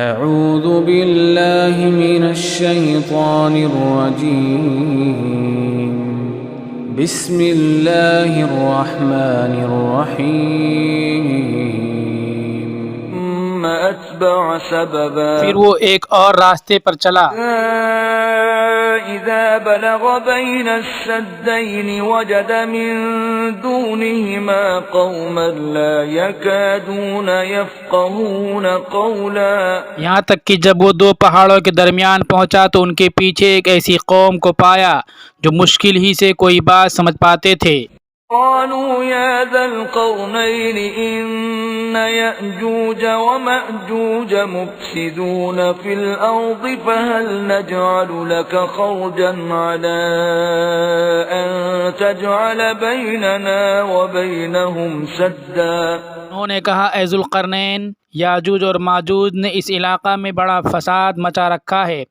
أعوذ بالله من الشيطان الرجيم بسم الله الرحمن الرحيم ثم أتبع سببا پھر وہ ایک اور راستے پر چلا، إذا بلغ بين السدين وجد من دونهما قوما لا يكادون يفقهون قولا یہاں تک کہ جب وہ دو پہاڑوں کے درمیان پہنچا تو ان کے پیچھے ایک ایسی قوم کو پایا جو مشکل ہی سے کوئی بات سمجھ پاتے تھے۔ قالوا يا ذا القرنين إن يأجوج ومأجوج مفسدون في الأرض فهل نجعل لك خرجا على أن تجعل بيننا وبينهم سدا انہوں نے کہا، اے ذوالقرنین، یاجوج اور ماجوج نے اس علاقہ میں بڑا فساد مچا رکھا ہے،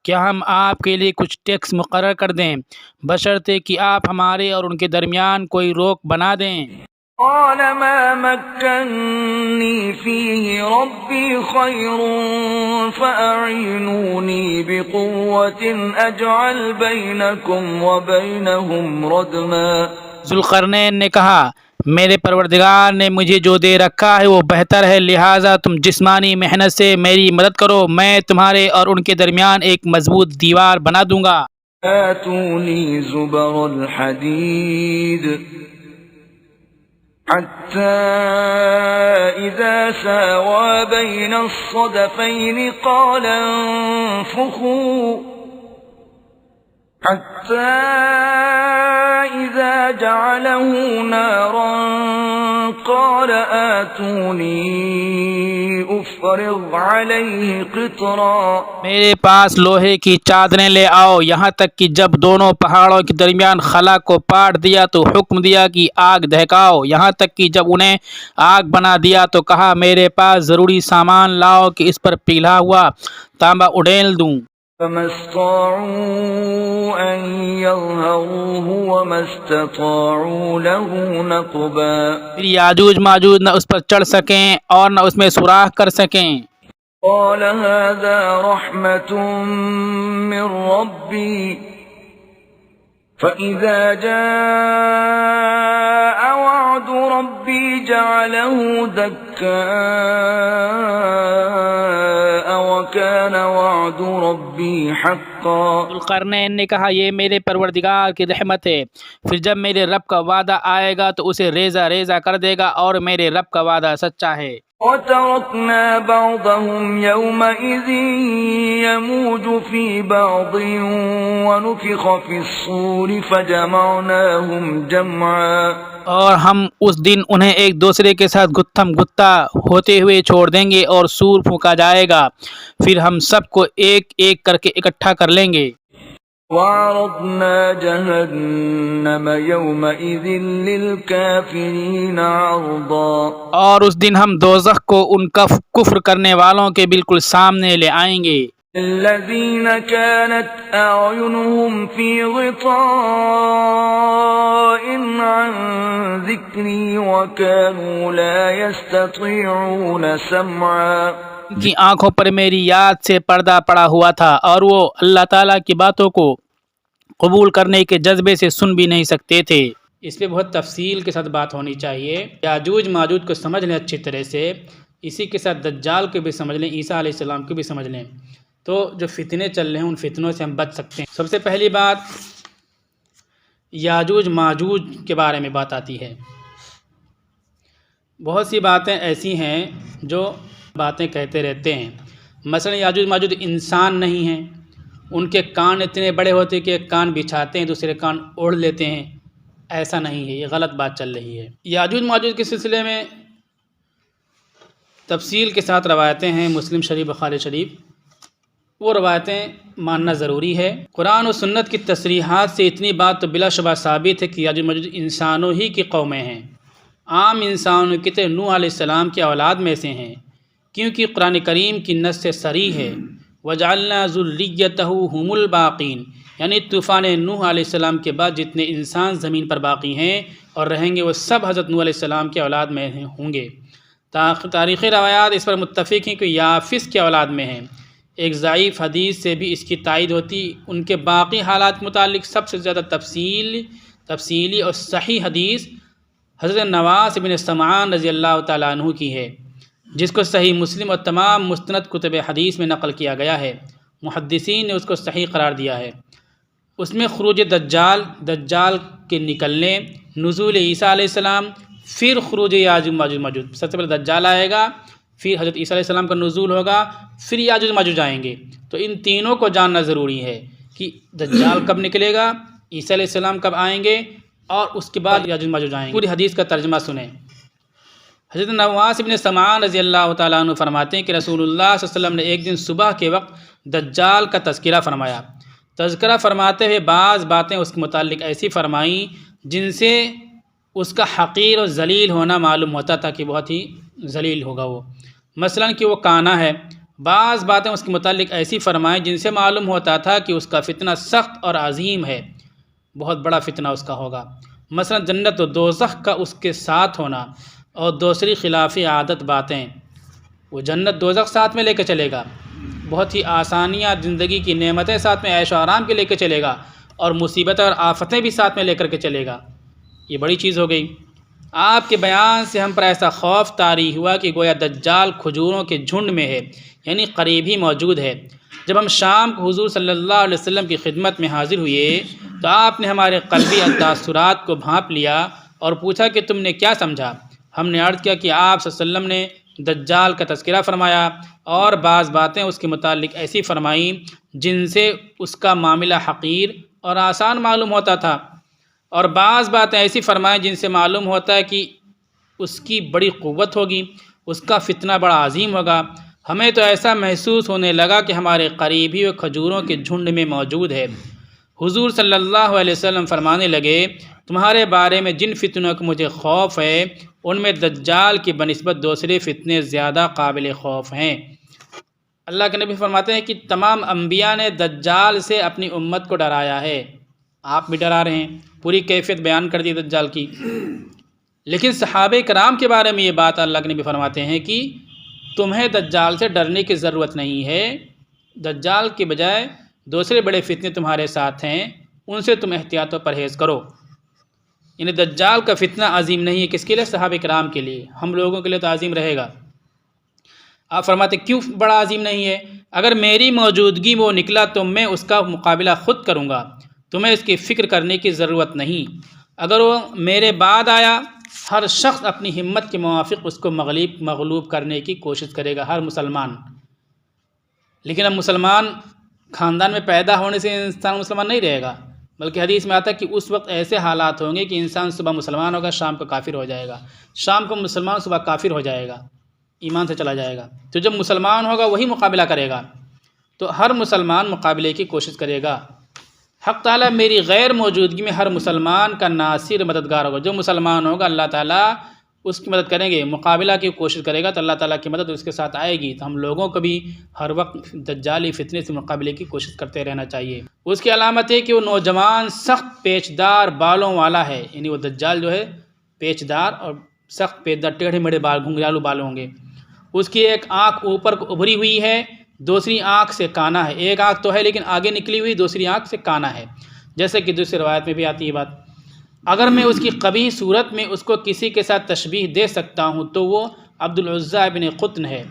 کیا ہم آپ کے لیے کچھ ٹیکس مقرر کر دیں بشرطے کہ آپ ہمارے اور ان کے درمیان کوئی روک بنا دیں؟ قال ما مكنني فيه ربي خير فأعينوني بقوة أجعل بينكم وبينهم ردما ذوالقرنین نے کہا، میرے پروردگار نے مجھے جو دے رکھا ہے وہ بہتر ہے، لہٰذا تم جسمانی محنت سے میری مدد کرو، میں تمہارے اور ان کے درمیان ایک مضبوط دیوار بنا دوں گا۔ آتوني زبر الحديد حتى إذا ساوى بين الصدفين قال انفخوا حتى إذا جعله نارا قال آتوني أفرغ عليه قطرا میرے پاس لوہے کی چادریں لے آؤ، یہاں تک کہ جب دونوں پہاڑوں کے درمیان خلا کو پاٹ دیا تو حکم دیا کہ آگ دہکاؤ، یہاں تک کہ جب انہیں آگ بنا دیا تو کہا میرے پاس ضروری سامان لاؤ کہ اس پر پگھلا ہوا تانبا اڈیل دوں۔ فما استطاعوا أن يظهروه وما استطاعوا له نقبا پھر یاجوج ماجوج نہ اس پر چڑھ سکیں اور نہ اس میں سوراخ کر سکیں۔ قال هذا رحمة من ربي فإذا جاء وعد ربي جعله دكاء وكان وعد ربي حقا ذوالقرنین نے کہا، یہ میرے پروردگار کی رحمت ہے، پھر جب میرے رب کا وعدہ آئے گا تو اسے ریزہ ریزہ کر دے گا اور میرے رب کا وعدہ سچا ہے۔ وتركنا بعضهم يومئذ يموج في بعض ونفخ في الصور فجمعناهم جمعا اور ہم اس دن انہیں ایک دوسرے کے ساتھ گتھم گتھا ہوتے ہوئے چھوڑ دیں گے اور سور پھونکا جائے گا، پھر ہم سب کو ایک ایک کر کے اکٹھا کر لیں گے۔ وعرضنا جهنم يومئذ للكافرين عرضا اور اس دن ہم دوزخ کو ان کفر کرنے والوں کے بالکل سامنے لے آئیں گے۔ الذين كانت أعينهم في غطاء عن ذكري وكانوا لا يستطيعون سمعا ان کی آنکھوں پر میری یاد سے پردہ پڑا ہوا تھا اور وہ اللہ تعالیٰ کی باتوں کو قبول کرنے کے جذبے سے سن بھی نہیں سکتے تھے۔ اس پہ بہت تفصیل کے ساتھ بات ہونی چاہیے۔ یاجوج ماجوج کو سمجھ لیں اچھی طرح سے، اسی کے ساتھ دجال کو بھی سمجھ لیں، عیسیٰ علیہ السلام کو بھی سمجھ لیں، تو جو فتنے چل رہے ہیں ان فتنوں سے ہم بچ سکتے ہیں۔ سب سے پہلی بات یاجوج ماجوج کے بارے میں بات آتی ہے۔ بہت سی باتیں ایسی ہیں جو باتیں کہتے رہتے ہیں، مثلا یاجوج ماجوج انسان نہیں ہیں، ان کے کان اتنے بڑے ہوتے کہ ایک کان بچھاتے ہیں دوسرے کان اوڑھ لیتے ہیں، ایسا نہیں ہے، یہ غلط بات چل رہی ہے۔ یاجوج ماجوج کے سلسلے میں تفصیل کے ساتھ روایتیں ہیں، مسلم شریف بخاری شریف، وہ روایتیں ماننا ضروری ہے۔ قرآن و سنت کی تصریحات سے اتنی بات تو بلا شبہ ثابت ہے کہ یاجوج ماجوج انسانوں ہی کی قومیں ہیں، عام انسانوں کی طرح نوح علیہ السلام کی اولاد میں سے ہیں، کیونکہ قرآن کریم کی نص سے صریح ہے وَجَعَلْنَا ذُرِّيَّتَهُ هُمُ الْبَاقِينَ، یعنی طوفان نوح علیہ السلام کے بعد جتنے انسان زمین پر باقی ہیں اور رہیں گے وہ سب حضرت نوح علیہ السلام کے اولاد میں ہوں گے، تاریخی روایات اس پر متفق ہیں کہ یافس کے اولاد میں ہیں۔ ایک ضعیف حدیث سے بھی اس کی تائید ہوتی۔ ان کے باقی حالات متعلق سب سے زیادہ تفصیلی اور صحیح حدیث حضرت نواس بن سمعان رضی اللہ تعالیٰ عنہ کی ہے، جس کو صحیح مسلم اور تمام مستند کتب حدیث میں نقل کیا گیا ہے۔ محدثین نے اس کو صحیح قرار دیا ہے۔ اس میں خروج دجال کے نکلنے، نزول عیسیٰ علیہ السلام، پھر خروج یاجوج ماجوج۔ سب سے پہلے دجال آئے گا، پھر حضرت عیسیٰ علیہ السلام کا نزول ہوگا، پھر یاجوج ماجوج آئیں گے۔ تو ان تینوں کو جاننا ضروری ہے کہ دجال کب نکلے گا، عیسیٰ علیہ السلام کب آئیں گے، اور اس کے بعد یاجوج ماجوج آئیں گے۔ پوری حدیث کا ترجمہ سنیں۔ حضرت نواس بن سمعان رضی اللہ تعالیٰ عنہ فرماتے ہیں کہ رسول اللہ صلی اللہ علیہ وسلم نے ایک دن صبح کے وقت دجال کا تذکرہ فرمایا۔ تذکرہ فرماتے ہوئے بعض باتیں اس کے متعلق ایسی فرمائیں جن سے اس کا حقیر اور ذلیل ہونا معلوم ہوتا تھا کہ بہت ہی ذلیل ہوگا وہ، مثلا کہ وہ کانا ہے۔ بعض باتیں اس کے متعلق ایسی فرمائیں جن سے معلوم ہوتا تھا کہ اس کا فتنہ سخت اور عظیم ہے، بہت بڑا فتنہ اس کا ہوگا، مثلا جنت و دوزخ کا اس کے ساتھ ہونا، اور دوسری خلاف عادت باتیں، وہ جنت دوزخ ساتھ میں لے کے چلے گا، بہت ہی آسانیاں، زندگی کی نعمتیں ساتھ میں، عیش و آرام کے لے کے چلے گا، اور مصیبتیں اور آفتیں بھی ساتھ میں لے کر کے چلے گا۔ یہ بڑی چیز ہو گئی۔ آپ کے بیان سے ہم پر ایسا خوف طاری ہوا کہ گویا دجال کھجوروں کے جھنڈ میں ہے، یعنی قریب ہی موجود ہے۔ جب ہم شام کو حضور صلی اللہ علیہ وسلم کی خدمت میں حاضر ہوئے تو آپ نے ہمارے قلبی تاثرات کو بھانپ لیا اور پوچھا کہ تم نے کیا سمجھا؟ ہم نے عرض کیا کہ آپ صلی اللہ علیہ وسلم نے دجال کا تذکرہ فرمایا اور بعض باتیں اس کے متعلق ایسی فرمائیں جن سے اس کا معاملہ حقیر اور آسان معلوم ہوتا تھا، اور بعض باتیں ایسی فرمائیں جن سے معلوم ہوتا ہے کہ اس کی بڑی قوت ہوگی، اس کا فتنہ بڑا عظیم ہوگا۔ ہمیں تو ایسا محسوس ہونے لگا کہ ہمارے قریبی وہ کھجوروں کے جھنڈ میں موجود ہے۔ حضور صلی اللہ علیہ وسلم فرمانے لگے، تمہارے بارے میں جن فتنوں کو مجھے خوف ہے ان میں دجال کی بنسبت دوسرے فتنے زیادہ قابل خوف ہیں۔ اللہ کے نبی فرماتے ہیں کہ تمام انبیاء نے دجال سے اپنی امت کو ڈرایا ہے، آپ بھی ڈرا رہے ہیں، پوری کیفیت بیان کر دی دجال کی۔ لیکن صحابہ کرام کے بارے میں یہ بات اللہ کے نبی فرماتے ہیں کہ تمہیں دجال سے ڈرنے کی ضرورت نہیں ہے، دجال کے بجائے دوسرے بڑے فتنے تمہارے ساتھ ہیں، ان سے تم احتیاط و پرہیز کرو۔ یعنی دجال کا فتنہ عظیم نہیں ہے، کس کے لیے؟ صحابہ کرام کے لیے، ہم لوگوں کے لیے تو عظیم رہے گا۔ آپ فرماتے کیوں بڑا عظیم نہیں ہے؟ اگر میری موجودگی میں وہ نکلا تو میں اس کا مقابلہ خود کروں گا، تمہیں اس کی فکر کرنے کی ضرورت نہیں۔ اگر وہ میرے بعد آیا، ہر شخص اپنی ہمت کے موافق اس کو مغلوب کرنے کی کوشش کرے گا، ہر مسلمان۔ لیکن اب مسلمان خاندان میں پیدا ہونے سے انسان مسلمان نہیں رہے گا، بلکہ حدیث میں آتا ہے کہ اس وقت ایسے حالات ہوں گے کہ انسان صبح مسلمان ہوگا، شام کو کافر ہو جائے گا، شام کو مسلمان، صبح کافر ہو جائے گا، ایمان سے چلا جائے گا۔ تو جب مسلمان ہوگا وہی مقابلہ کرے گا، تو ہر مسلمان مقابلے کی کوشش کرے گا۔ حق تعالیٰ میری غیر موجودگی میں ہر مسلمان کا ناصر مددگار ہوگا، جو مسلمان ہوگا اللہ تعالیٰ اس کی مدد کریں گے، مقابلہ کی کوشش کرے گا تو اللہ تعالیٰ کی مدد اس کے ساتھ آئے گی۔ تو ہم لوگوں کو بھی ہر وقت دجالی فتنے سے مقابلے کی کوشش کرتے رہنا چاہیے۔ اس کی علامت ہے کہ وہ نوجوان سخت پیچدار بالوں والا ہے، یعنی وہ دجال جو ہے پیچدار اور سخت پیچدار ٹیڑھے میڑھے بال، گھنگھرالو بال ہوں گے۔ اس کی ایک آنکھ اوپر کو ابھری ہوئی ہے، دوسری آنکھ سے کانا ہے، ایک آنکھ تو ہے لیکن آگے نکلی ہوئی، دوسری آنکھ سے کانا ہے، جیسے کہ دوسری روایت میں بھی آتی ہے بات۔ اگر میں اس کی قبیح صورت میں اس کو کسی کے ساتھ تشبیہ دے سکتا ہوں تو وہ عبد العزیٰ ابن قطن ہے۔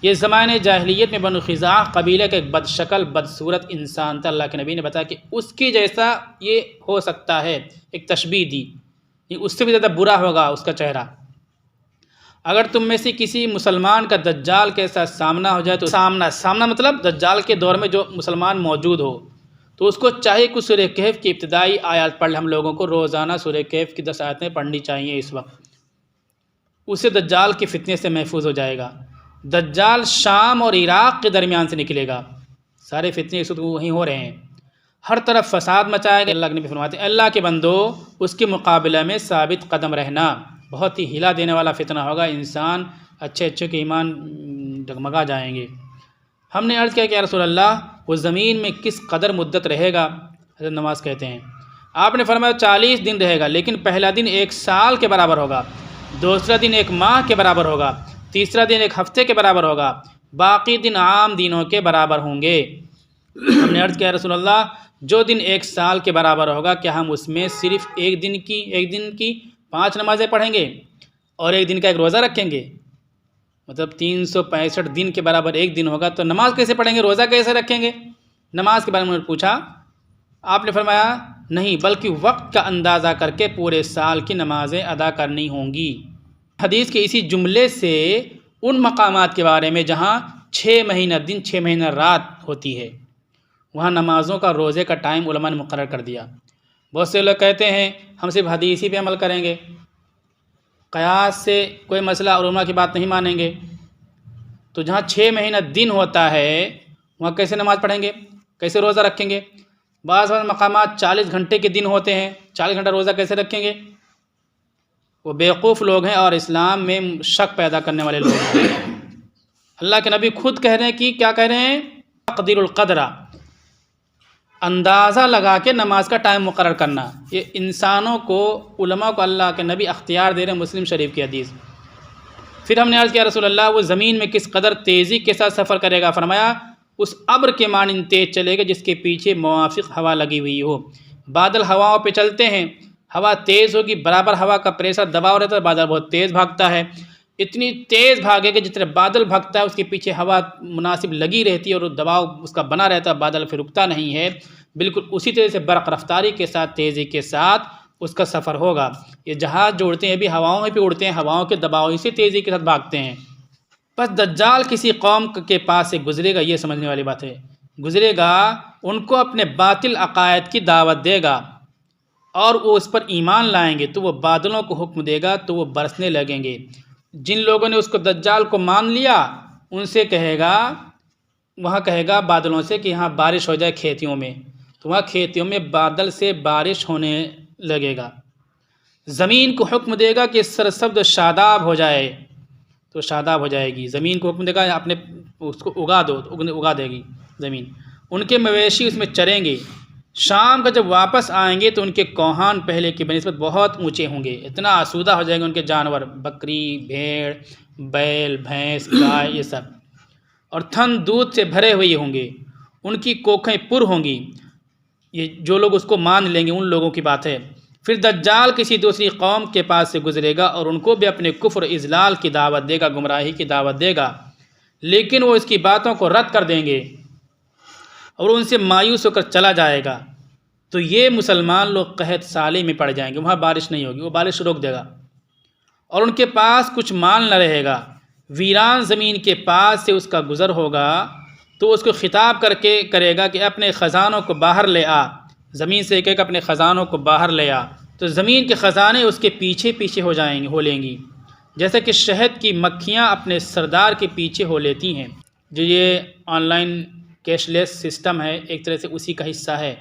یہ زمانے جاہلیت میں بنو خزاع قبیلے کا ایک بد شکل بدصورت انسان تھا۔ اللہ کے نبی نے بتایا کہ اس کی جیسا یہ ہو سکتا ہے، ایک تشبیہ دی، اس سے بھی زیادہ برا ہوگا اس کا چہرہ۔ اگر تم میں سے کسی مسلمان کا دجال کے ساتھ سامنا ہو جائے تو سامنا مطلب دجال کے دور میں جو مسلمان موجود ہو تو اس کو چاہے کہ سورہ کہف کی ابتدائی آیات پڑھ لے۔ ہم لوگوں کو روزانہ سورہ کہف کی 10 آیتیں پڑھنی چاہیے اس وقت، اس سے دجال کے فتنے سے محفوظ ہو جائے گا۔ دجال شام اور عراق کے درمیان سے نکلے گا، سارے فتنے اس وقت وہیں ہو رہے ہیں، ہر طرف فساد مچائے گا۔ اللہ کے نبی فرماتے ہیں اللہ کے بندو اس کے مقابلہ میں ثابت قدم رہنا، بہت ہی ہلا دینے والا فتنہ ہوگا، انسان اچھے کے ایمان ڈگمگا جائیں گے۔ ہم نے عرض کیا کہ یا رسول اللہ وہ زمین میں کس قدر مدت رہے گا؟ حضرت نواز کہتے ہیں آپ نے فرمایا 40 دن رہے گا، لیکن پہلا دن 1 سال کے برابر ہوگا، دوسرا دن 1 ماہ کے برابر ہوگا، تیسرا دن ایک ہفتے کے برابر ہوگا، باقی دن عام دنوں کے برابر ہوں گے۔ ہم نے عرض کیا رسول اللہ جو دن ایک سال کے برابر ہوگا کیا ہم اس میں صرف ایک دن کی 5 نمازیں پڑھیں گے اور ایک دن کا ایک روزہ رکھیں گے؟ مطلب 365 دن کے برابر ایک دن ہوگا تو نماز کیسے پڑھیں گے، روزہ کیسے رکھیں گے؟ نماز کے بارے میں پوچھا، آپ نے فرمایا نہیں، بلکہ وقت کا اندازہ کر کے پورے سال کی نمازیں ادا کرنی ہوں گی۔ حدیث کے اسی جملے سے ان مقامات کے بارے میں جہاں 6 مہینہ دن 6 مہینہ رات ہوتی ہے وہاں نمازوں کا روزے کا ٹائم علماء نے مقرر کر دیا۔ بہت سے لوگ کہتے ہیں ہم صرف حدیث ہی پہ عمل کریں گے، قیاس سے کوئی مسئلہ علماء کی بات نہیں مانیں گے، تو جہاں 6 مہینہ دن ہوتا ہے وہاں کیسے نماز پڑھیں گے، کیسے روزہ رکھیں گے؟ بعض مقامات 40 گھنٹے کے دن ہوتے ہیں، 40 گھنٹہ روزہ کیسے رکھیں گے؟ وہ بیوقوف لوگ ہیں اور اسلام میں شک پیدا کرنے والے لوگ ہیں۔ اللہ کے نبی خود کہہ رہے ہیں کہ کیا کہہ رہے ہیں؟ تقدیر القدرہ، اندازہ لگا کے نماز کا ٹائم مقرر کرنا۔ یہ انسانوں کو، علماء کو اللہ کے نبی اختیار دے رہے ہیں، مسلم شریف کی حدیث۔ پھر ہم نے عرض کیا رسول اللہ وہ زمین میں کس قدر تیزی کے ساتھ سفر کرے گا؟ فرمایا اس ابر کے مانند تیز چلے گا جس کے پیچھے موافق ہوا لگی ہوئی ہو۔ بادل ہواؤں پہ چلتے ہیں، ہوا تیز ہوگی، برابر ہوا کا پریشر دباؤ رہتا ہے، بادل بہت تیز بھاگتا ہے، اتنی تیز بھاگے کہ جتنے بادل بھاگتا ہے اس کے پیچھے ہوا مناسب لگی رہتی ہے اور دباؤ اس کا بنا رہتا ہے، بادل پھر رکتا نہیں ہے۔ بالکل اسی طرح سے برق رفتاری کے ساتھ، تیزی کے ساتھ اس کا سفر ہوگا۔ یہ جہاز جو اڑتے ہیں بھی ہواؤں میں بھی اڑتے ہیں، ہواؤں کے دباؤ اسی تیزی کے ساتھ بھاگتے ہیں۔ بس دجال کسی قوم کے پاس سے گزرے گا، یہ سمجھنے والی بات ہے، گزرے گا، ان کو اپنے باطل عقائد کی دعوت دے گا اور وہ اس پر ایمان لائیں گے تو وہ بادلوں کو حکم دے گا تو وہ برسنے لگیں گے۔ جن لوگوں نے اس کو دجال کو مان لیا ان سے کہے گا، وہاں کہے گا بادلوں سے کہ یہاں بارش ہو جائے کھیتیوں میں، تو وہاں کھیتیوں میں بادل سے بارش ہونے لگے گا۔ زمین کو حکم دے گا کہ سرسبز شاداب ہو جائے تو شاداب ہو جائے گی، زمین کو حکم دے گا اپنے اس کو اگا دو تو اگا دے گی زمین، ان کے مویشی اس میں چریں گے۔ شام کا جب واپس آئیں گے تو ان کے کوہان پہلے کی بنسبت بہت اونچے ہوں گے، اتنا آسودہ ہو جائیں گے ان کے جانور، بکری، بھیڑ، بیل، بھینس، گائے، یہ سب، اور تھن دودھ سے بھرے ہوئے ہوں گے، ان کی کوکھیں پر ہوں گی۔ یہ جو لوگ اس کو مان لیں گے ان لوگوں کی بات ہے۔ پھر دجال کسی دوسری قوم کے پاس سے گزرے گا اور ان کو بھی اپنے کفر و اضلال کی دعوت دے گا، گمراہی کی دعوت دے گا، لیکن وہ اس کی باتوں کو رد کر دیں گے اور ان سے مایوس ہو کر چلا جائے گا۔ تو یہ مسلمان لوگ قحط سالی میں پڑ جائیں گے، وہاں بارش نہیں ہوگی، وہ بارش روک دے گا اور ان کے پاس کچھ مال نہ رہے گا۔ ویران زمین کے پاس سے اس کا گزر ہوگا تو اس کو خطاب کر کے کرے گا کہ اپنے خزانوں کو باہر لے آ، زمین سے کہے گا اپنے خزانوں کو باہر لے آ، تو زمین کے خزانے اس کے پیچھے پیچھے ہو لیں گی، جیسے کہ شہد کی مکھیاں اپنے سردار کے پیچھے ہو لیتی ہیں۔ جو یہ on line cash less system ہے ایک طرح سے اسی کا حصہ ہے،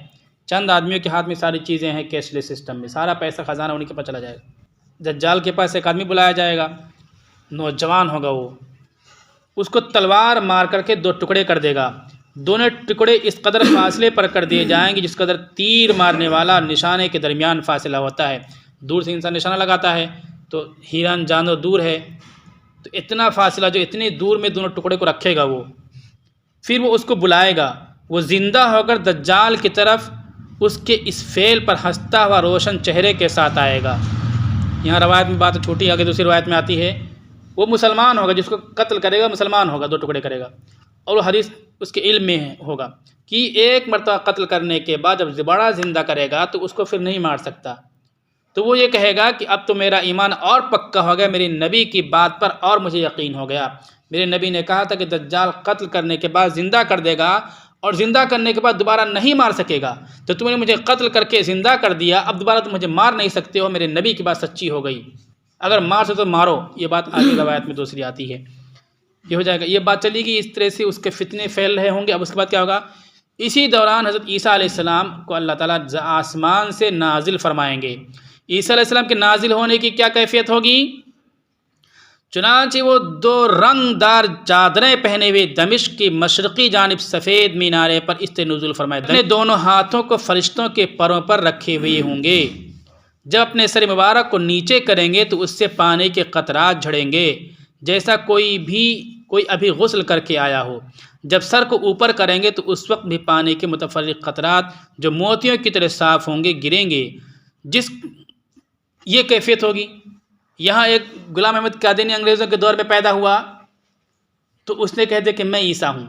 چند آدمیوں کے ہاتھ میں ساری چیزیں ہیں کیش لیس سسٹم میں، سارا پیسہ خزانہ انہیں کے پاس چلا جائے گا۔ دجال کے پاس ایک آدمی بلایا جائے گا، نوجوان ہوگا، وہ اس کو تلوار مار کر کے 2 ٹکڑے کر دے گا، دونوں ٹکڑے اس قدر فاصلے پر کر دیے جائیں گے جس قدر تیر مارنے والا نشانے کے درمیان فاصلہ ہوتا ہے۔ دور سے انسان نشانہ لگاتا ہے تو ہیران جانور دور ہے تو اتنا فاصلہ جو اتنی دور میں دونوں ٹکڑے کو رکھے گا وہ، پھر وہ اس کو بلائے گا، وہ زندہ ہو کر دجال کی طرف اس کے اس فعل پر ہنستا ہوا روشن چہرے کے ساتھ آئے گا۔ یہاں روایت میں بات چھوٹی، آگے دوسری روایت میں آتی ہے وہ مسلمان ہوگا، جس کو قتل کرے گا مسلمان ہوگا، 2 ٹکڑے کرے گا، اور وہ حدیث اس کے علم میں ہوگا کہ ایک مرتبہ قتل کرنے کے بعد جب دوبارہ زندہ کرے گا تو اس کو پھر نہیں مار سکتا، تو وہ یہ کہے گا کہ اب تو میرا ایمان اور پکا ہو گیا، میری نبی کی بات پر اور مجھے یقین ہو گیا۔ میرے نبی نے کہا تھا کہ دجال قتل کرنے کے بعد زندہ کر دے گا اور زندہ کرنے کے بعد دوبارہ نہیں مار سکے گا، تو تم نے مجھے قتل کر کے زندہ کر دیا، اب دوبارہ تم مجھے مار نہیں سکتے ہو، میرے نبی کی بات سچی ہو گئی، اگر مار سکتے تو مارو۔ یہ بات آگے روایت میں دوسری آتی ہے، یہ ہو جائے گا، یہ بات چلی گی، اس طرح سے اس کے فتنے پھیل رہے ہوں گے۔ اب اس کے بعد کیا ہوگا؟ اسی دوران حضرت عیسیٰ علیہ السلام کو اللہ تعالیٰ آسمان سے نازل فرمائیں گے۔ عیسیٰ علیہ السلام کے نازل ہونے کی کیا کیفیت ہوگی؟ چنانچہ وہ 2 رنگ دار چادریں پہنے ہوئے دمشق کی مشرقی جانب سفید مینارے پر استنزول فرمائے، اپنے دونوں ہاتھوں کو فرشتوں کے پروں پر رکھے ہوئے ہوں گے، جب اپنے سر مبارک کو نیچے کریں گے تو اس سے پانی کے قطرات جھڑیں گے، جیسا کوئی ابھی غسل کر کے آیا ہو۔ جب سر کو اوپر کریں گے تو اس وقت بھی پانی کے متفرق قطرات جو موتیوں کی طرح صاف ہوں گے گریں گے۔ یہ کیفیت ہوگی۔ یہاں ایک غلام احمد قادیانی انگریزوں کے دور میں پیدا ہوا تو اس نے کہہ دیا کہ میں عیسیٰ ہوں،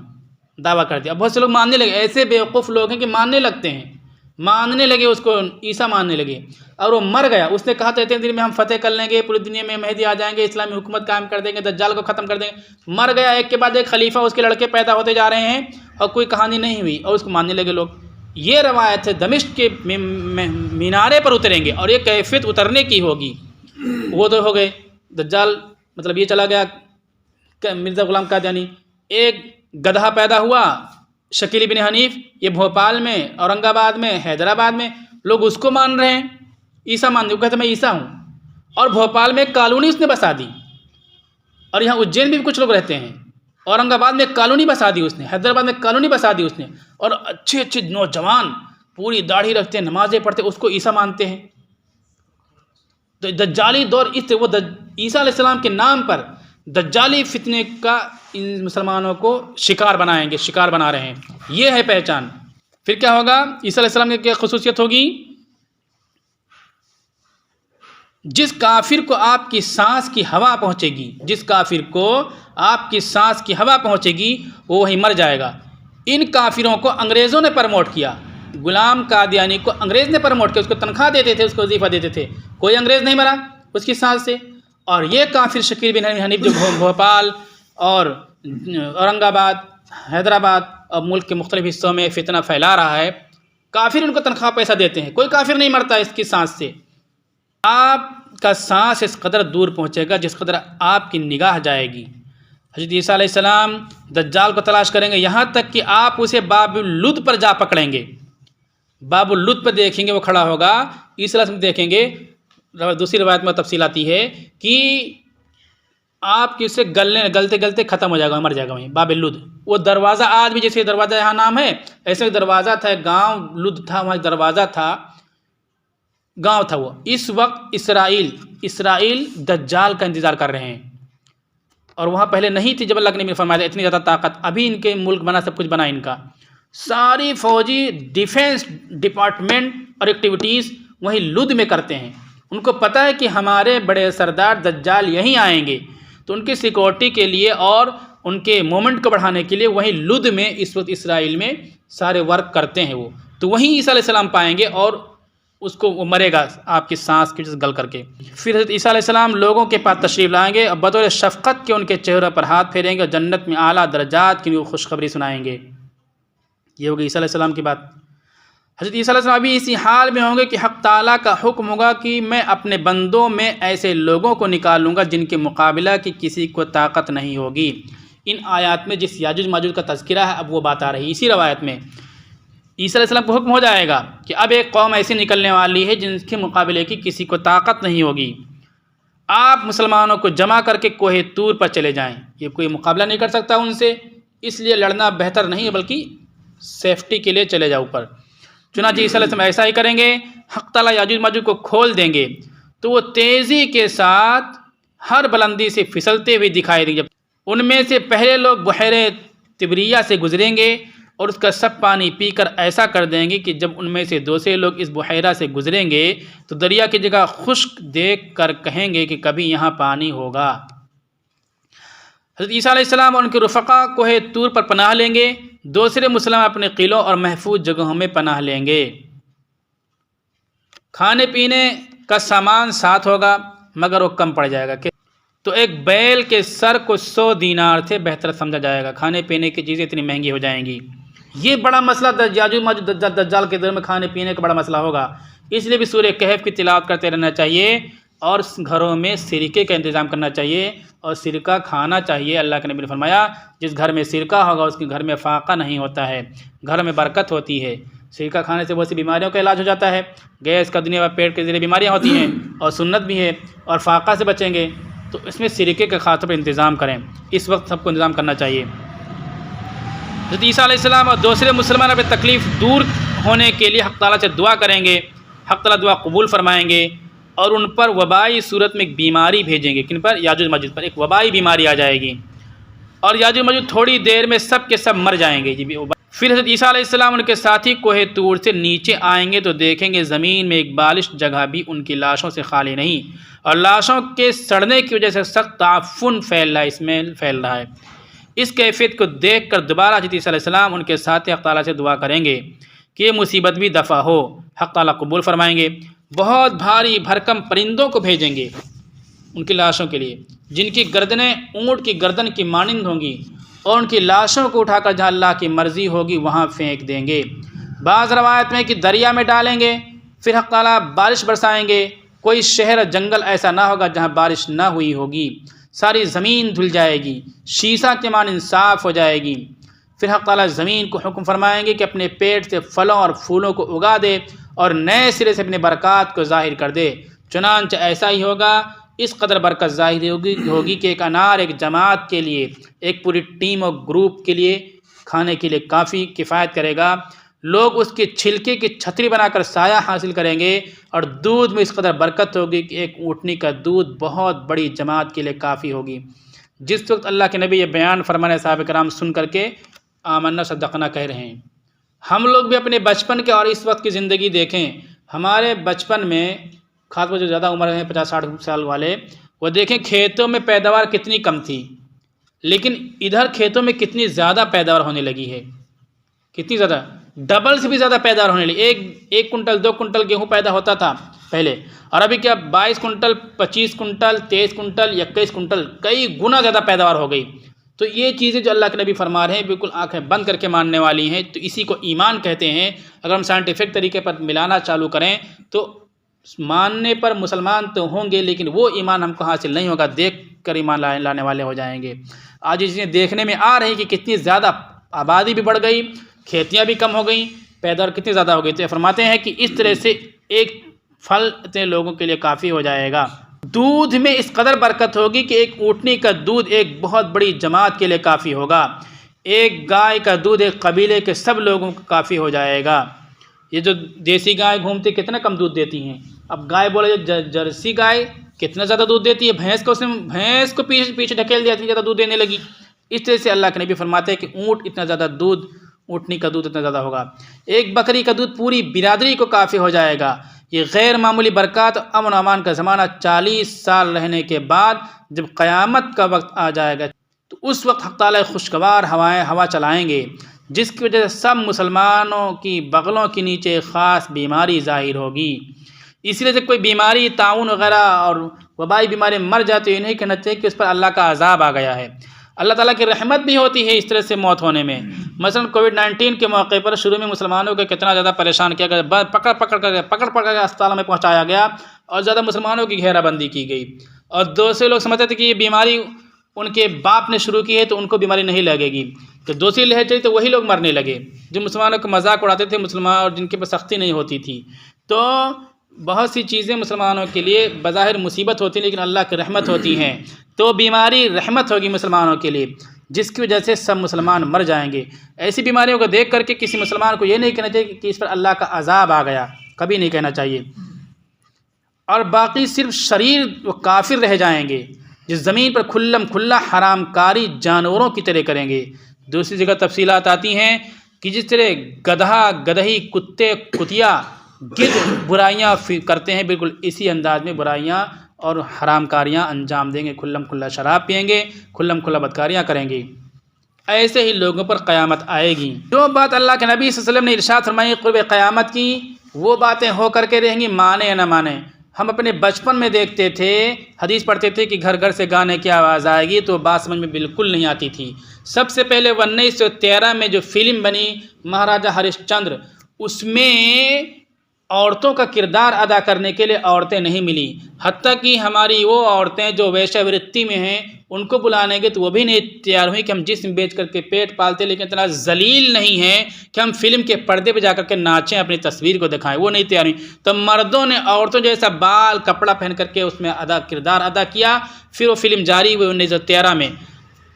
دعویٰ کر دیا۔ اب بہت سے لوگ ماننے لگے، ایسے بیوقوف لوگ ہیں کہ ماننے لگتے ہیں، ماننے لگے اس کو، عیسیٰ ماننے لگے، اور وہ مر گیا۔ اس نے کہا تھا اتنے دن میں ہم فتح کر لیں گے، پوری دنیا میں مہدی آ جائیں گے، اسلامی حکومت قائم کر دیں گے، دجال کو ختم کر دیں گے۔ مر گیا، ایک کے بعد ایک خلیفہ، اس کے لڑکے پیدا ہوتے جا رہے ہیں اور کوئی کہانی نہیں ہوئی، اور اس کو ماننے لگے لوگ۔ یہ روایت ہے دمشق کے مینارے پر اتریں گے اور یہ کیفیت اترنے کی ہوگی۔ وہ تو ہو گئے دجال، مطلب یہ چلا گیا مرزا غلام قادیانی۔ ایک گدھا پیدا ہوا شکیل بن حنیف، یہ بھوپال میں، اورنگ آباد میں، حیدرآباد میں لوگ اس کو مان رہے ہیں، عیسیٰ مان رہے ہیں، وہ کہتے ہیں میں عیسیٰ ہوں۔ اور بھوپال میں ایک کالونی اس نے بسا دی، اور یہاں اجین میں بھی کچھ لوگ رہتے ہیں۔ اورنگ آباد میں ایک کالونی بسا دی اس نے، حیدرآباد میں ایک کالونی بسا دی اس نے، اور اچھے اچھے نوجوان پوری داڑھی رکھتے ہیں، نمازیں پڑھتے ہیں، اس کو عیسیٰ مانتے ہیں۔ تو دجالی دور اس وہ عیسیٰ علیہ السلام کے نام پر دجالی فتنے کا ان مسلمانوں کو شکار بنائیں گے، شکار بنا رہے ہیں۔ یہ ہے پہچان۔ پھر کیا ہوگا؟ عیسیٰ علیہ السلام کی کیا خصوصیت ہوگی؟ جس کافر کو آپ کی سانس کی ہوا پہنچے گی، جس کافر کو آپ کی سانس کی ہوا پہنچے گی وہ وہی مر جائے گا۔ ان کافروں کو انگریزوں نے پرموٹ کیا، غلام قادیانی کو انگریز نے پرموٹ کیا، اس کو تنخواہ دیتے تھے، اس کو وظیفہ دیتے تھے، کوئی انگریز نہیں مرا اس کی سانس سے۔ اور یہ کافر شکیل بن حنیف جو بھوپال اور اورنگ آباد، حیدرآباد اور ملک کے مختلف حصوں میں فتنہ پھیلا رہا ہے، کافر ان کو تنخواہ پیسہ دیتے ہیں، کوئی کافر نہیں مرتا اس کی سانس سے۔ آپ کا سانس اس قدر دور پہنچے گا جس قدر آپ کی نگاہ جائے گی۔ حضرت عیسیٰ علیہ السلام دجال کو تلاش کریں گے، یہاں تک کہ آپ اسے باب اللد پر جا پکڑیں گے، باب اللد پہ دیکھیں گے، وہ کھڑا ہوگا، عیسیٰ علیہ السلام دیکھیں گے۔ دوسری روایت میں تفصیل آتی ہے کہ آپ کسے گلتے گلتے ختم ہو جائے گا، مر جائے گا وہیں باب اللد۔ وہ دروازہ آج بھی، جیسے دروازہ یہاں نام ہے، ایسے ایک دروازہ تھا، ایک گاؤں لد تھا، وہاں دروازہ تھا، گاؤں تھا وہ۔ اس وقت اسرائیل دجال کا انتظار کر رہے ہیں، اور وہاں پہلے نہیں تھی جب اللہ کے نبی نے فرمایا اتنی زیادہ طاقت، ابھی ان کے ملک بنا، سب کچھ بنا ان کا، ساری فوجی ڈیفنس ڈپارٹمنٹ اور ایکٹیویٹیز وہیں لد میں کرتے ہیں۔ ان کو پتہ ہے کہ ہمارے بڑے سردار دجال یہیں آئیں گے، تو ان کی سیکورٹی کے لیے اور ان کے مومنٹ کو بڑھانے کے لیے وہیں لد میں اس وقت اسرائیل میں سارے ورک کرتے ہیں وہ، تو وہیں عیسیٰ علیہ السلام پائیں گے اور اس کو وہ مرے گا آپ کی سانس کی وجہ سے گل کر کے۔ پھر حضرت عیسیٰ علیہ السلام لوگوں کے پاس تشریف لائیں گے اور بطور شفقت کے ان کے چہروں پر ہاتھ پھیریں گے اور جنت میں اعلیٰ درجات کی خوشخبری سنائیں گے۔ یہ ہوگی عیسیٰ علیہ السلام کی بات۔ حضرت عیسیٰ علیہ السلام ابھی اسی حال میں ہوں گے کہ حق تعالیٰ کا حکم ہوگا کہ میں اپنے بندوں میں ایسے لوگوں کو نکالوں گا جن کے مقابلہ کی کسی کو طاقت نہیں ہوگی۔ ان آیات میں جس یاجوج ماجوج کا تذکرہ ہے اب وہ بات آ رہی ہے۔ اسی روایت میں عیسیٰ علیہ السلام کو حکم ہو جائے گا کہ اب ایک قوم ایسی نکلنے والی ہے جن کے مقابلے کی کسی کو طاقت نہیں ہوگی، آپ مسلمانوں کو جمع کر کے کوہ طور پر چلے جائیں، یہ کوئی مقابلہ نہیں کر سکتا ان سے، اس لیے لڑنا بہتر نہیں ہے بلکہ سیفٹی کے لیے چلے جاؤ اوپر۔ چنانچہ عیسیٰ علیہ السلام ایسا ہی کریں گے، حق تعالیٰ یاجوج ماجوج کو کھول دیں گے تو وہ تیزی کے ساتھ ہر بلندی سے پھسلتے ہوئے دکھائی دیں گے۔ ان میں سے پہلے لوگ بحیرہ تبریہ سے گزریں گے اور اس کا سب پانی پی کر ایسا کر دیں گے کہ جب ان میں سے دوسرے لوگ اس بحیرہ سے گزریں گے تو دریا کی جگہ خشک دیکھ کر کہیں گے کہ کبھی یہاں پانی ہوگا۔ حضرت عیسیٰ علیہ السلام اور ان کے رفقا کوہ طور پر پناہ لیں گے، دوسرے مسلمان اپنے قلعوں اور محفوظ جگہوں میں پناہ لیں گے۔ کھانے پینے کا سامان ساتھ ہوگا مگر وہ کم پڑ جائے گا، تو ایک بیل کے سر کو 100 دینار سے بہتر سمجھا جائے گا، کھانے پینے کی چیزیں اتنی مہنگی ہو جائیں گی۔ یہ بڑا مسئلہ یاجوج ماجوج دجال کے دور میں کھانے پینے کا بڑا مسئلہ ہوگا، اس لیے بھی سورہ کہف کی تلاوت کرتے رہنا چاہیے اور گھروں میں سرکے کا انتظام کرنا چاہیے اور سرکہ کھانا چاہیے۔ اللہ کے نبی نے فرمایا جس گھر میں سرکہ ہوگا اس کے گھر میں فاقہ نہیں ہوتا ہے، گھر میں برکت ہوتی ہے۔ سرکہ کھانے سے بہت سی بیماریوں کا علاج ہو جاتا ہے، گیس کا دنیا پیٹ کے ذریعے بیماریاں ہوتی ہیں اور سنت بھی ہے، اور فاقہ سے بچیں گے تو اس میں سرکے کے خاطر انتظام کریں، اس وقت سب کو انتظام کرنا چاہیے۔ حضرت عیسیٰ علیہ السلام اور دوسرے مسلمان اپنی تکلیف دور ہونے کے لیے حق تعالیٰ سے دعا کریں گے، حق تعالیٰ دعا قبول فرمائیں گے، اور ان پر وبائی صورت میں ایک بیماری بھیجیں گے. کن پر؟ یاجوج ماجوج پر ایک وبائی بیماری آ جائے گی اور یاجوج ماجوج تھوڑی دیر میں سب کے سب مر جائیں گے. پھر حضرت عیسیٰ علیہ السلام ان کے ساتھی کوہ طور سے نیچے آئیں گے تو دیکھیں گے زمین میں ایک بالش جگہ بھی ان کی لاشوں سے خالی نہیں، اور لاشوں کے سڑنے کی وجہ سے سخت تعفن پھیل رہا ہے، اسمیل پھیل رہا ہے. اس کیفیت کو دیکھ کر دوبارہ حضرت عیسیٰ علیہ السلام ان کے ساتھی حق تعالیٰ سے دعا کریں گے کہ یہ مصیبت بھی دفع ہو. حق تعالیٰ قبول فرمائیں گے. بہت بھاری بھرکم پرندوں کو بھیجیں گے ان کی لاشوں کے لیے، جن کی گردنیں اونٹ کی گردن کی مانند ہوں گی، اور ان کی لاشوں کو اٹھا کر جہاں اللہ کی مرضی ہوگی وہاں پھینک دیں گے. بعض روایت میں کہ دریا میں ڈالیں گے. پھر حق تعالیٰ بارش برسائیں گے. کوئی شہر جنگل ایسا نہ ہوگا جہاں بارش نہ ہوئی ہوگی. ساری زمین دھل جائے گی، شیشہ کے مانند صاف ہو جائے گی. پھر حق تعالیٰ زمین کو حکم فرمائیں گے کہ اپنے پیٹ سے پھلوں اور پھولوں کو اگا دے اور نئے سرے سے اپنے برکات کو ظاہر کر دے. چنانچہ ایسا ہی ہوگا. اس قدر برکت ظاہر ہوگی کہ ایک انار ایک جماعت کے لیے، ایک پوری ٹیم اور گروپ کے لیے کھانے کے لیے کافی کفایت کرے گا. لوگ اس کے چھلکے کی چھتری بنا کر سایہ حاصل کریں گے. اور دودھ میں اس قدر برکت ہوگی کہ ایک اونٹنی کا دودھ بہت بڑی جماعت کے لیے کافی ہوگی. جس وقت اللہ کے نبی یہ بیان فرمانے صحابہ کرام سن کر کے آمنا صدقنا کہہ رہے ہیں. ہم لوگ بھی اپنے بچپن کے اور اس وقت کی زندگی دیکھیں. ہمارے بچپن میں خاص طور جو زیادہ عمر ہیں 50-60 سال والے، وہ دیکھیں کھیتوں میں پیداوار کتنی کم تھی، لیکن ادھر کھیتوں میں کتنی زیادہ پیداوار ہونے لگی ہے. کتنی زیادہ، ڈبل سے بھی زیادہ پیداوار ہونے لگی. ایک کنٹل 2 کنٹل گیہوں پیدا ہوتا تھا پہلے، اور ابھی کیا 22 کنٹل 25 کنٹل 23 کنٹل 21 کنٹل، کئی گنا زیادہ پیداوار ہو گئی. تو یہ چیزیں جو اللہ کے نبی فرما رہے ہیں بالکل آنکھیں بند کر کے ماننے والی ہیں. تو اسی کو ایمان کہتے ہیں. اگر ہم سائنٹیفک طریقے پر ملانا چالو کریں تو ماننے پر مسلمان تو ہوں گے، لیکن وہ ایمان ہم کو حاصل نہیں ہوگا. دیکھ کر ایمان لانے والے ہو جائیں گے. آج یہ چیزیں دیکھنے میں آ رہی کہ کتنی زیادہ آبادی بھی بڑھ گئی، کھیتیاں بھی کم ہو گئیں، پیداوار کتنی زیادہ ہو گئی. تو یہ فرماتے ہیں کہ اس طرح سے ایک پھل اتنے لوگوں کے لیے کافی ہو جائے گا. دودھ میں اس قدر برکت ہوگی کہ ایک اونٹنی کا دودھ ایک بہت بڑی جماعت کے لیے کافی ہوگا. ایک گائے کا دودھ ایک قبیلے کے سب لوگوں کو کافی ہو جائے گا. یہ جو دیسی گائے گھومتی کتنا کم دودھ دیتی ہیں. اب گائے بولے جرسی گائے کتنا زیادہ دودھ دیتی ہے. بھینس کو پیچھے ڈھکیل دیا اتنی زیادہ دودھ دینے لگی. اس طرح سے اللہ کے نبی فرماتے ہیں کہ اونٹ اتنا زیادہ دودھ، اونٹنی کا دودھ اتنا زیادہ ہوگا. ایک بکری کا دودھ پوری برادری کو کافی ہو جائے گا. یہ غیر معمولی برکات، امن و امان کا زمانہ 40 سال رہنے کے بعد جب قیامت کا وقت آ جائے گا تو اس وقت حق تعالیٰ خوشگوار ہوا چلائیں گے، جس کی وجہ سے سب مسلمانوں کی بغلوں کے نیچے خاص بیماری ظاہر ہوگی. اسی لیے سے کوئی بیماری، طاعون وغیرہ اور وبائی بیماری مر جاتی ہے، انہیں کہنا چاہیے کہ اس پر اللہ کا عذاب آ گیا ہے. اللہ تعالیٰ کی رحمت بھی ہوتی ہے اس طرح سے موت ہونے میں. مثلا کووڈ-19 کے موقع پر شروع میں مسلمانوں کو کتنا زیادہ پریشان کیا گیا، پکڑ کر اسپتالوں میں پہنچایا گیا اور زیادہ مسلمانوں کی گھیرا بندی کی گئی. اور دوسرے لوگ سمجھتے تھے کہ یہ بیماری ان کے باپ نے شروع کی ہے تو ان کو بیماری نہیں لگے گی. تو دوسری لہر چلی تو وہی لوگ مرنے لگے جو مسلمانوں کا مذاق اڑاتے تھے، مسلمان اور جن کے پاس سختی نہیں ہوتی تھی. تو بہت سی چیزیں مسلمانوں کے لیے بظاہر مصیبت ہوتی ہیں لیکن اللہ کی رحمت ہوتی ہیں. تو بیماری رحمت ہوگی مسلمانوں کے لیے، جس کی وجہ سے سب مسلمان مر جائیں گے. ایسی بیماریوں کو دیکھ کر کے کسی مسلمان کو یہ نہیں کہنا چاہیے کہ اس پر اللہ کا عذاب آ گیا، کبھی نہیں کہنا چاہیے. اور باقی صرف شریر و کافر رہ جائیں گے جس زمین پر کھلا حرام کاری جانوروں کی طرح کریں گے. دوسری جگہ تفصیلات آتی ہیں کہ جس طرح گدھا گدہی کتے کتیا گدھ برائیاں کرتے ہیں، بالکل اسی انداز میں برائیاں اور حرام کاریاں انجام دیں گے. کھلا شراب پئیں گے، کھلا بدکاریاں کریں گے. ایسے ہی لوگوں پر قیامت آئے گی. جو بات اللہ کے نبی صلی اللہ علیہ وسلم نے ارشاد فرمائی قرب قیامت کی، وہ باتیں ہو کر کے رہیں گی، مانے یا نہ مانے. ہم اپنے بچپن میں دیکھتے تھے، حدیث پڑھتے تھے کہ گھر گھر سے گانے کی آواز آئے گی، تو بات سمجھ میں بالکل نہیں آتی تھی. سب سے پہلے 1913 میں جو فلم بنی مہاراجہ ہریش چندر، اس میں عورتوں کا کردار ادا کرنے کے لیے عورتیں نہیں ملی. حتیٰ کہ ہماری وہ عورتیں جو ویشیا ورتی میں ہیں ان کو بلانے گے تو وہ بھی نہیں تیار ہوئی کہ ہم جسم بیچ کر کے پیٹ پالتے لیکن اتنا ذلیل نہیں ہیں کہ ہم فلم کے پردے پہ جا کر کے ناچیں، اپنی تصویر کو دکھائیں. وہ نہیں تیار ہوئی. تو مردوں نے عورتوں جیسا بال کپڑا پہن کر کے اس میں کردار ادا کیا. پھر وہ فلم جاری ہوئی 1913 میں.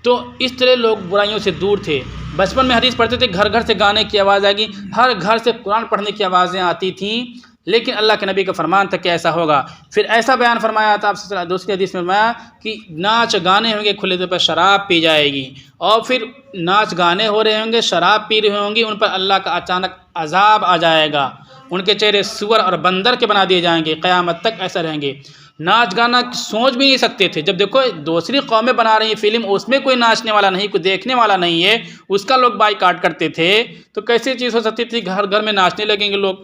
تو اس طرح لوگ برائیوں سے دور تھے. بچپن میں حدیث پڑھتے تھے گھر گھر سے گانے کی آواز آئے گی، ہر گھر سے قرآن پڑھنے کی آوازیں آتی تھیں. لیکن اللہ کے نبی کا فرمان تھا کہ ایسا ہوگا۔ پھر ایسا بیان فرمایا تھا آپ دوسری حدیث میں فرمایا کہ ناچ گانے ہوں گے، کھلے طور پر شراب پی جائے گی، اور پھر ناچ گانے ہو رہے ہوں گے، شراب پی رہے ہوں گے، ان پر اللہ کا اچانک عذاب آ جائے گا، ان کے چہرے سور اور بندر کے بنا دیے جائیں گے، قیامت تک ایسا رہیں گے۔ ناچ گانا سوچ بھی نہیں سکتے تھے، جب دیکھو دوسری قومیں بنا رہی ہیں فلم، اس میں کوئی ناچنے والا نہیں، کوئی دیکھنے والا نہیں ہے، اس کا لوگ بائیکاٹ کرتے تھے، تو کیسی چیز ہو سکتی تھی؟ گھر گھر میں ناچنے لگیں گے لوگ،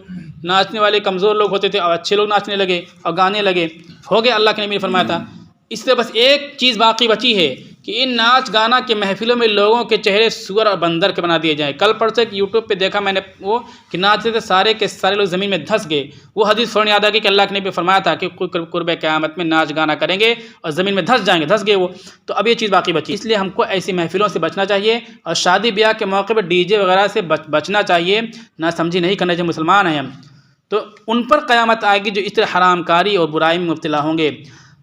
ناچنے والے کمزور لوگ ہوتے تھے اور اچھے لوگ ناچنے لگے اور گانے لگے، ہو گیا۔ اللہ کے نبی نے فرمایا تھا اس سے بس ایک چیز باقی بچی ہے کہ ان ناچ گانا کے محفلوں میں لوگوں کے چہرے سور اور بندر کے بنا دیے جائیں۔ کل پرسوں ایک یوٹیوب پہ دیکھا میں نے وہ کہ ناچتے تھے، سارے کے سارے لوگ زمین میں دھس گئے۔ وہ حدیث فوراً یاد آ گئی کہ اللہ کے نبی فرمایا تھا کہ قرب قیامت میں ناچ گانا کریں گے اور زمین میں دھس جائیں گے، دھس گئے وہ۔ تو اب یہ چیز باقی بچی، اس لیے ہم کو ایسی محفلوں سے بچنا چاہیے اور شادی بیاہ کے موقع پہ ڈی جے وغیرہ سے بچنا چاہیے، نہ سمجھی نہیں کرنا چاہیے، مسلمان ہیں ہم۔ تو ان پر قیامت آئے گی جو اس طرح حرام کاری اور برائی میں مبتلا ہوں گے۔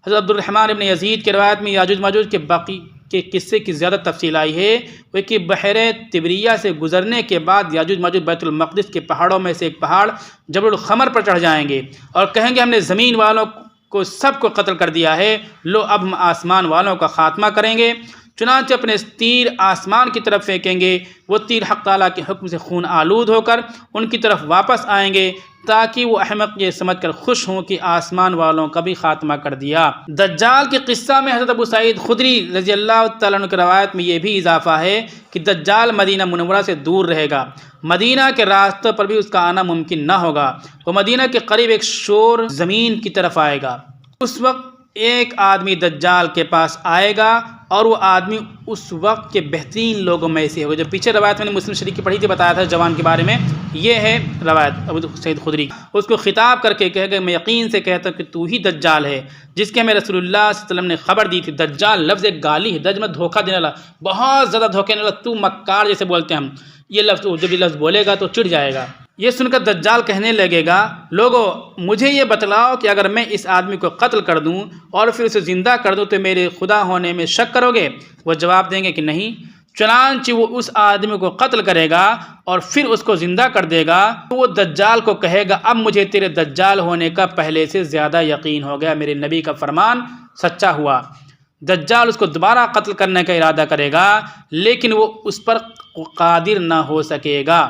حضرت عبد الرحمن ابن یزید کی روایت میں یاجوج ماجوج کے باقی کے قصے کی زیادہ تفصیل آئی ہے، وہ کہ بحر تبریہ سے گزرنے کے بعد یاجوج ماجوج بیت المقدس کے پہاڑوں میں سے ایک پہاڑ جبل الخمر پر چڑھ جائیں گے اور کہیں گے ہم نے زمین والوں کو سب کو قتل کر دیا ہے، لو اب ہم آسمان والوں کا خاتمہ کریں گے۔ چنانچہ اپنے تیر آسمان کی طرف پھینکیں گے، وہ تیر حق تعالیٰ کے حکم سے خون آلود ہو کر ان کی طرف واپس آئیں گے تاکہ وہ احمق یہ سمجھ کر خوش ہوں کہ آسمان والوں کا بھی خاتمہ کر دیا۔ دجال کے قصہ میں حضرت ابو سعید خدری رضی اللہ تعالیٰ عنہ کی روایت میں یہ بھی اضافہ ہے کہ دجال مدینہ منورہ سے دور رہے گا، مدینہ کے راستوں پر بھی اس کا آنا ممکن نہ ہوگا، وہ مدینہ کے قریب ایک شور زمین کی طرف آئے گا۔ اس وقت ایک آدمی دجال کے پاس آئے گا اور وہ آدمی اس وقت کے بہترین لوگوں میں سے ہوگا۔ جو پیچھے روایت میں نے مسلم شریف کی پڑھی تھی، بتایا تھا جوان کے بارے میں، یہ ہے روایت ابو سعید خدری۔ اس کو خطاب کر کے کہے گا میں یقین سے کہتا ہوں کہ تو ہی دجال ہے جس کے ہمیں رسول اللہ صلی اللہ علیہ وسلم نے خبر دی تھی۔ دجال لفظ ایک گالی ہے، دج میں دھوکہ دینے والا، بہت زیادہ دھوکے دینے والا، تو مکار جیسے بولتے ہیں ہم، یہ لفظ جب یہ لفظ بولے گا تو چڑ جائے گا۔ یہ سن کر دجال کہنے لگے گا لوگو مجھے یہ بتلاؤ کہ اگر میں اس آدمی کو قتل کر دوں اور پھر اسے زندہ کر دوں تو میرے خدا ہونے میں شک کرو گے؟ وہ جواب دیں گے کہ نہیں۔ چنانچہ وہ اس آدمی کو قتل کرے گا اور پھر اس کو زندہ کر دے گا، تو وہ دجال کو کہے گا اب مجھے تیرے دجال ہونے کا پہلے سے زیادہ یقین ہو گیا، میرے نبی کا فرمان سچا ہوا۔ دجال اس کو دوبارہ قتل کرنے کا ارادہ کرے گا لیکن وہ اس پر قادر نہ ہو سکے گا۔